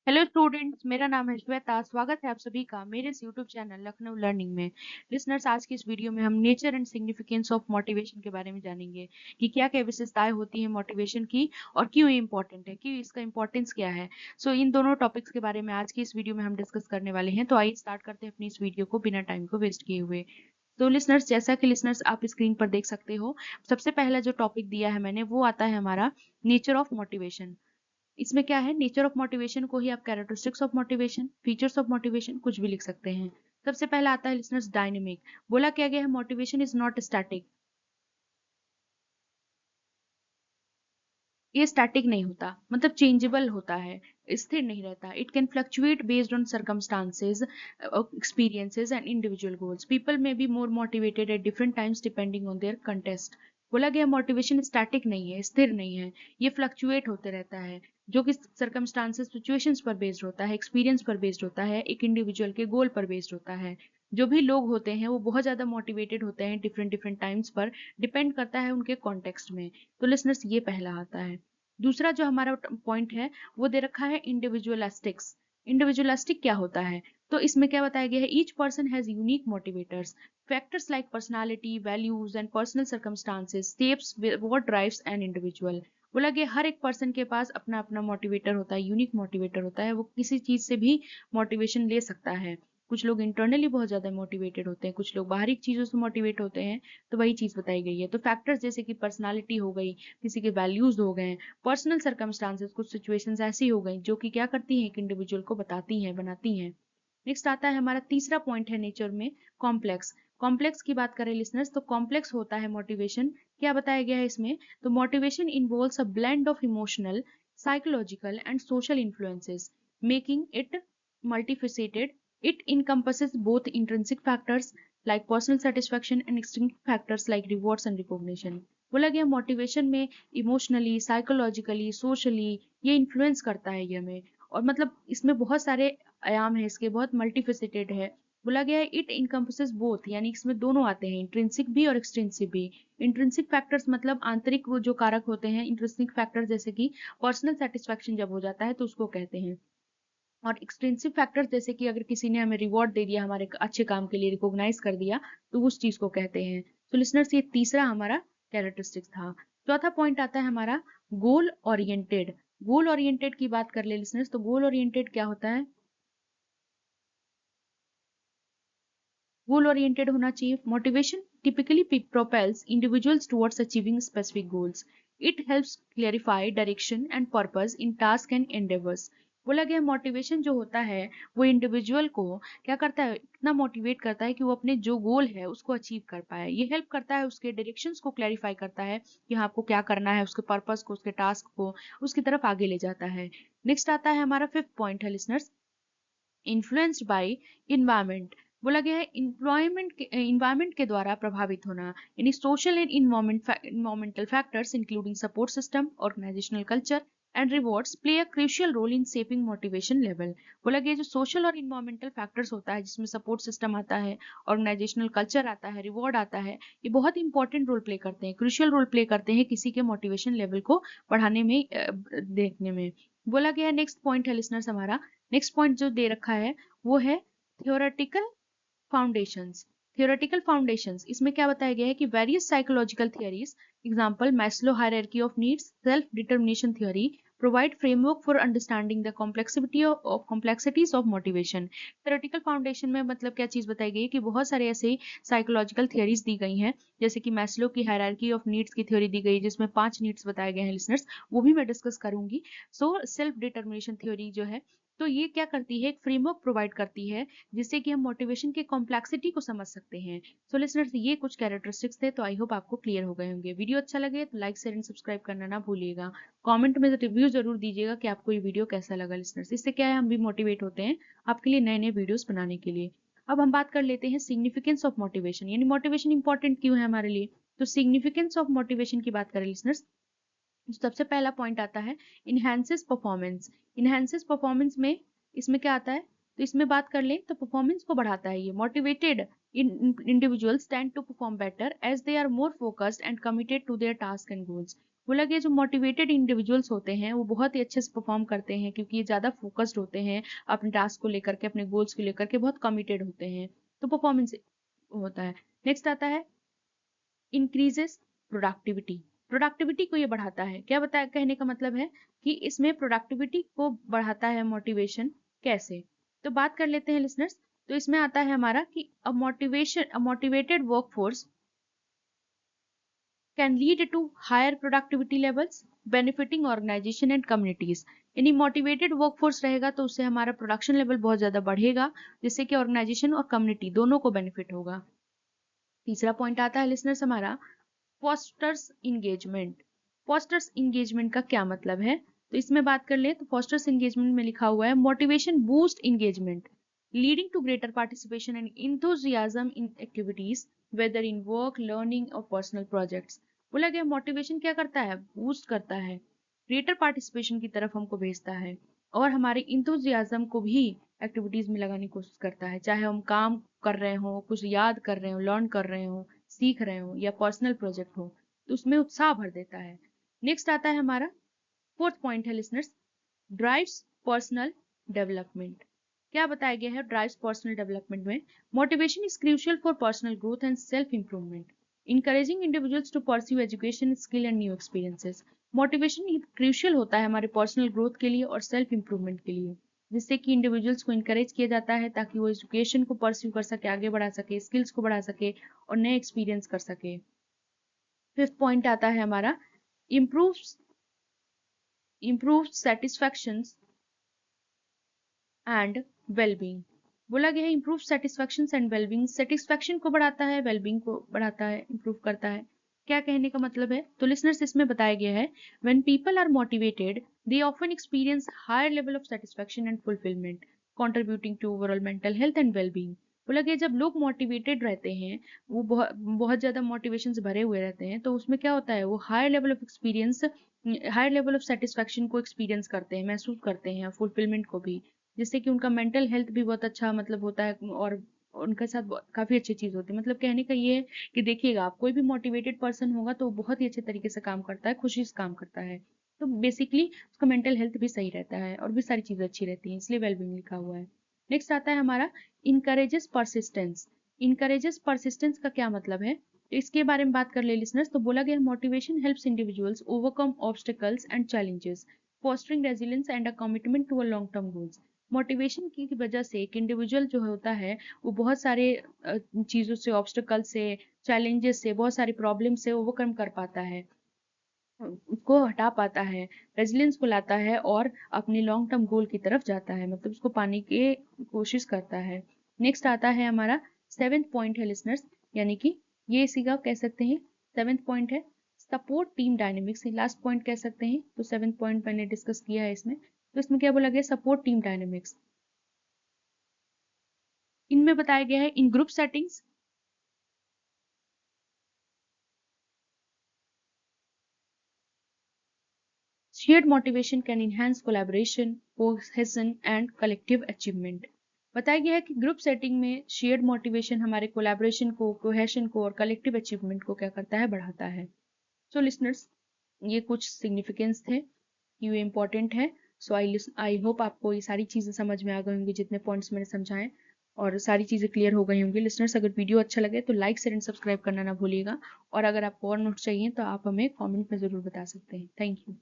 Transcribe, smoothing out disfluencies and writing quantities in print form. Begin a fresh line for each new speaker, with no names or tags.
Hello students, मेरा नाम है श्वेता। स्वागत है आप सभी का मेरे इस यूट्यूब चैनल लखनऊ लर्निंग में। लिसनर्स, आज की इस वीडियो में हम nature and significance of motivation के बारे में जानेंगे कि क्या क्या विशेषताएं होती हैं मोटिवेशन की और क्यों ये इंपॉर्टेंट है, क्यों इसका इंपॉर्टेंस क्या है। इन दोनों टॉपिक्स के बारे में आज की इस वीडियो में हम डिस्कस करने वाले हैं। तो आइए स्टार्ट करते हैं अपनी इस वीडियो को बिना टाइम को वेस्ट किए हुए। तो लिसनर्स, जैसा कि लिसनर्स आप स्क्रीन पर देख सकते हो, सबसे पहला जो टॉपिक दिया है मैंने वो आता है हमारा नेचर ऑफ मोटिवेशन। इसमें क्या है, नेचर ऑफ मोटिवेशन को ही आप characteristics of motivation, features of motivation कुछ भी लिख सकते हैं। सबसे पहला आता है लिसनर्स डायनेमिक। बोला क्या गया है, मोटिवेशन इज नॉट स्टैटिक। ये स्टैटिक नहीं होता, मतलब चेंजेबल होता है, स्थिर नहीं रहता। It can fluctuate based on circumstances, experiences and individual goals. People may be more motivated at different times depending on their context. बोला गया मोटिवेशन स्टैटिक नहीं है, स्थिर नहीं है, ये फ्लक्चुएट होते रहता है, जो कि सर्कमस्टांसेस सिचुएशंस पर बेस्ड होता है, एक्सपीरियंस पर बेस्ड होता है, एक इंडिविजुअल के गोल पर बेस्ड होता है। जो भी लोग होते हैं वो बहुत ज्यादा मोटिवेटेड होते हैं डिफरेंट डिफरेंट टाइम्स पर, डिपेंड करता है उनके कॉन्टेक्स्ट में। तो लिसनर्स, ये पहला आता है। दूसरा जो हमारा पॉइंट है वो दे रखा है इंडिविजुअलिस्टिक्स। इंडिविजुअलिस्टिक क्या होता है, तो इसमें क्या बताया गया है, each person has unique motivators, factors like personality, values and personal circumstances shapes what drives an individual. बोला गया हर एक पर्सन के पास अपना अपना मोटिवेटर होता है, यूनिक मोटिवेटर होता है, वो किसी चीज से भी मोटिवेशन ले सकता है। कुछ लोग इंटरनली बहुत ज्यादा मोटिवेटेड होते हैं, कुछ लोग बाहरी चीजों से मोटिवेट होते हैं। तो वही चीज बताई गई है। तो फैक्टर्स जैसे कि पर्सनालिटी हो गई, किसी के वैल्यूज हो गए, पर्सनल सर्कमस्टांसेस, कुछ सिचुएशंस ऐसी हो गई जो कि क्या करती हैं, एक इंडिविजुअल को बताती हैं, बनाती हैं। नेक्स्ट आता है हमारा तीसरा पॉइंट है नेचर में कॉम्प्लेक्स। कॉम्प्लेक्स की बात करें लिसनर्स, तो कॉम्प्लेक्स होता है मोटिवेशन। क्या बताया गया है इसमें, तो motivation involves a blend of emotional, psychological and social influences, making it multifaceted. It encompasses both intrinsic factors like personal satisfaction and extrinsic factors like rewards and recognition. बोला गया मोटिवेशन में इमोशनली, साइकोलॉजिकली, सोशली ये influence करता है ये हमें। और मतलब इसमें बहुत सारे आयाम है इसके, बहुत मल्टीफेसिटेड है। बोला गया है इट इनकम्पसेस बोथ, यानी इसमें दोनों आते हैं, इंट्रिंसिक भी और एक्सट्रिंसिक भी। इंट्रिंसिक फैक्टर्स मतलब आंतरिक वो जो कारक होते हैं, इंट्रिंसिक फैक्टर जैसे कि पर्सनल सेटिस्फैक्शन जब हो जाता है तो उसको कहते हैं। और एक्सट्रिंसिक फैक्टर्स जैसे कि अगर किसी ने हमें रिवॉर्ड दे दिया, हमारे अच्छे काम के लिए रिकॉग्नाइज कर दिया, तो उस चीज को कहते हैं। तो लिसनर्स, ये तीसरा हमारा कैरेक्टरिस्टिक्स था। चौथा पॉइंट आता है हमारा गोल ओरिएंटेड। गोल ओरिएंटेड की बात कर ले लिसनर्स, तो गोल ओरिएंटेड क्या होता है, गोल ओरिएंटेड होना चाहिए। Motivation typically propels individuals towards achieving specific goals. It helps clarify direction and purpose in tasks and endeavors. बोला गया मोटिवेशन जो होता है वो इंडिविजुअल को क्या करता है, इतना मोटिवेट करता है कि वो अपने जो गोल है उसको अचीव कर पाए। ये हेल्प करता है, उसके डायरेक्शंस को क्लैरिफाई करता है कि हाँ आपको क्या करना है, उसके पर्पस को, उसके टास्क को उसकी तरफ आगे ले जाता है। नेक्स्ट आता है हमारा फिफ्थ पॉइंट है लिसनर्स, इन्फ्लुएंस्ड बाय इन्वायरमेंट। बोला गया है इन्वायरमेंट के द्वारा प्रभावित होना, यानी social and environmental factors including support system, organizational culture and rewards play a crucial role in shaping motivation level. बोला गया जो सोशल और इन्वायरमेंटल फैक्टर्स होता है, जिसमें सपोर्ट सिस्टम आता है, ऑर्गेनाइजेशनल कल्चर आता है, रिवॉर्ड आता है, ये बहुत इंपॉर्टेंट रोल प्ले करते हैं, क्रूशियल रोल प्ले करते हैं किसी के मोटिवेशन लेवल को बढ़ाने में, देखने में। बोला गया नेक्स्ट पॉइंट है लिसनर्स हमारा, नेक्स्ट पॉइंट जो दे रखा है वो है थियोरेटिकल फाउंडेशंस। थियोरेटिकल फाउंडेशंस, इसमें क्या बताया गया है कि various psychological theories, example Maslow hierarchy of needs, self determination theory, provide framework for understanding the complexities of motivation. Theoretical foundation में मतलब क्या चीज बताई गई है कि बहुत सारे ऐसे साइकोलॉजिकल थियरीज दी गई हैं, जैसे कि मैस्लो की हायरार्की ऑफ नीड्स की थ्योरी दी गई जिसमें 5 नीड्स बताए गए हैं लिसनर्स, वो भी मैं डिस्कस करूंगी। सेल्फ डिटर्मिनेशन थ्योरी जो है, तो ये क्या करती है, एक फ्रेमवर्क प्रोवाइड करती है जिससे कि हम मोटिवेशन के कॉम्प्लेक्सिटी को समझ सकते हैं। सो लिसनर्स, ये कुछ कैरेक्टरिस्टिक्स थे, तो आई होप आपको क्लियर हो गए होंगे। वीडियो अच्छा लगे तो लाइक शेयर एंड सब्सक्राइब करना ना भूलिएगा। कमेंट में रिव्यू जरूर दीजिएगा कि आपको ये वीडियो कैसा लगा लिसनर्स, इससे क्या है हम भी मोटिवेट होते हैं आपके लिए नए नए वीडियोस बनाने के लिए। अब हम बात कर लेते हैं सिग्निफिकेंस ऑफ मोटिवेशन, यानी मोटिवेशन इंपॉर्टेंट क्यों है हमारे लिए। तो सिग्निफिकेंस ऑफ मोटिवेशन की बात करें लिसनर्स, सबसे पहला पॉइंट आता है इनहेंसेस परफॉर्मेंस। इनहेंसेस परफॉर्मेंस में इसमें क्या आता है, तो इसमें बात कर लें तो परफॉर्मेंस को बढ़ाता है ये। Motivated individuals tend to perform better as they are more focused and committed to their task and goals. बोला गया जो मोटिवेटेड इंडिविजुअल्स होते हैं वो बहुत ही अच्छे से परफॉर्म करते हैं, क्योंकि ये ज़्यादा फोकस्ड होते हैं अपने टास्क को लेकर के, अपने गोल्स को लेकर के बहुत कमिटेड होते हैं, तो परफॉर्मेंस होता है। नेक्स्ट आता है इंक्रीजेस प्रोडक्टिविटी। प्रोडक्टिविटी को ये बढ़ाता है। क्या बताया, कहने का मतलब है कि इसमें प्रोडक्टिविटी को बढ़ाता है मोटिवेशन। कैसे? तो बात कर लेते हैं लिसनर्स। तो इसमें आता है हमारा कि a motivated workforce can lead to higher productivity levels benefiting organization and communities। यानी मोटिवेटेड वर्कफोर्स रहेगा तो उससे हमारा प्रोडक्शन लेवल बहुत ज्यादा बढ़ेगा, जिससे कि ऑर्गेनाइजेशन और कम्युनिटी दोनों को बेनिफिट होगा। तीसरा पॉइंट आता है लिसनर्स हमारा फॉस्टर्स इंगेजमेंट। फॉस्टर्स इंगेजमेंट का क्या मतलब है? तो इसमें बात कर ले तो फॉस्टर्स इंगेजमेंट में लिखा हुआ है motivation boost engagement leading to greater participation and enthusiasm in activities whether in work learning और पर्सनल प्रोजेक्ट्स। बोला गया मोटिवेशन क्या करता है, बूस्ट करता है, ग्रेटर पार्टिसिपेशन की तरफ हमको भेजता है और हमारे इंथुजियाज्म को भी एक्टिविटीज में लगाने की कोशिश करता है, चाहे हम काम कर रहे हो, कुछ याद कर रहे हो, लर्न कर रहे हो, सीख रहे हो या पर्सनल प्रोजेक्ट हो, तो उसमें उत्साह भर देता है। नेक्स्ट आता है हमारा फोर्थ पॉइंट है लिसनर्स ड्राइव्स पर्सनल डेवलपमेंट। क्या बताया गया है ड्राइव्स पर्सनल डेवलपमेंट में? Motivation is crucial for personal growth and self improvement encouraging individuals to pursue education skill and new experiences। Motivation crucial होता है हमारे पर्सनल ग्रोथ के लिए और सेल्फ इंप्रूवमेंट के लिए, जिससे कि इंडिविजुअल्स को इनकरेज किया जाता है ताकि वो एजुकेशन को परस्यू कर सके, आगे बढ़ा सके, स्किल्स को बढ़ा सके और नए एक्सपीरियंस कर सके। फिफ्थ पॉइंट आता है हमारा improve improve satisfaction and wellbeing. बोला गया है improve satisfaction and wellbeing. Satisfaction को बढ़ाता है, वेलबींग को बढ़ाता है, इम्प्रूव करता है। क्या कहने का मतलब है? तो लिसनर्स इसमें बताया गया है when people are motivated they often experience higher level of satisfaction and fulfilment contributing to overall mental health and wellbeing. बोला गया जब लोग मोटिवेटेड रहते हैं, वो बहुत बहुत ज्यादा मोटिवेशन से भरे हुए रहते हैं, तो उसमें क्या होता है वो higher level of experience, higher level of satisfaction को एक्सपीरियंस करते हैं, महसूस करते हैं, फुलफिलमेंट को भी, जिससे कि उनका मेंटल हेल्थ भी बहुत अच्छा मतलब होता है और उनके साथ काफी अच्छी चीज होती है। मतलब कहने का ये है कि देखिएगा आप कोई भी मोटिवेटेड पर्सन होगा तो वो बहुत ही अच्छे तरीके से काम करता है, खुशी से काम करता है, तो बेसिकली उसका मेंटल हेल्थ भी सही रहता है और भी सारी चीजें अच्छी रहती हैं, इसलिए वेलबींग लिखा हुआ है। नेक्स्ट आता है हमारा इनकरेजेस परसिस्टेंस। इनकरेजेस परसिस्टेंस का क्या मतलब है? तो इसके बारे में बात कर ले लिसनर्स। तो बोला गया motivation helps individuals overcome obstacles and challenges fostering resilience and a commitment to a long term goals. Motivation की वजह से एक इंडिविजुअल जो होता है वो बहुत सारे चीजों से, ऑब्स्टेकल से, चैलेंजेस से, बहुत सारी प्रॉब्लम से ओवरकम कर पाता है, उसको हटा पाता है, रेजिलियंस को लाता है और अपने लॉन्ग टर्म गोल की तरफ जाता है, मतलब उसको पाने की कोशिश करता है। नेक्स्ट आता है हमारा सेवेंथ पॉइंट है लिसनर्स, यानी कि ये इसी का कह सकते हैं सेवेंथ पॉइंट है support team dynamics. Last point कह सकते हैं, तो सेवेंथ पॉइंट मैंने डिस्कस किया है इसमें। तो इसमें क्या बोला गया, सपोर्ट टीम डायनेमिक्स। इनमें बताया गया है in group settings shared motivation can enhance collaboration, cohesion and collective achievement। बताया गया है कि ग्रुप सेटिंग में शेयर्ड मोटिवेशन हमारे कोलैबोरेशन को, कोहेशन को और कलेक्टिव अचीवमेंट को क्या करता है, बढ़ाता है। सो लिसनर्स, ये कुछ सिग्निफिकेंस थे, ये इंपॉर्टेंट है। सो आई होप आपको ये सारी चीजें समझ में आ गई होंगी, जितने पॉइंट्स मैंने समझाए और सारी चीजें क्लियर हो गई होंगी। लिसनर्स, अगर वीडियो अच्छा लगे तो लाइक शेयर एंड सब्सक्राइब करना ना भूलिएगा, और अगर आपको और नोट्स चाहिए तो आप हमें कमेंट में जरूर बता सकते हैं। Thank you.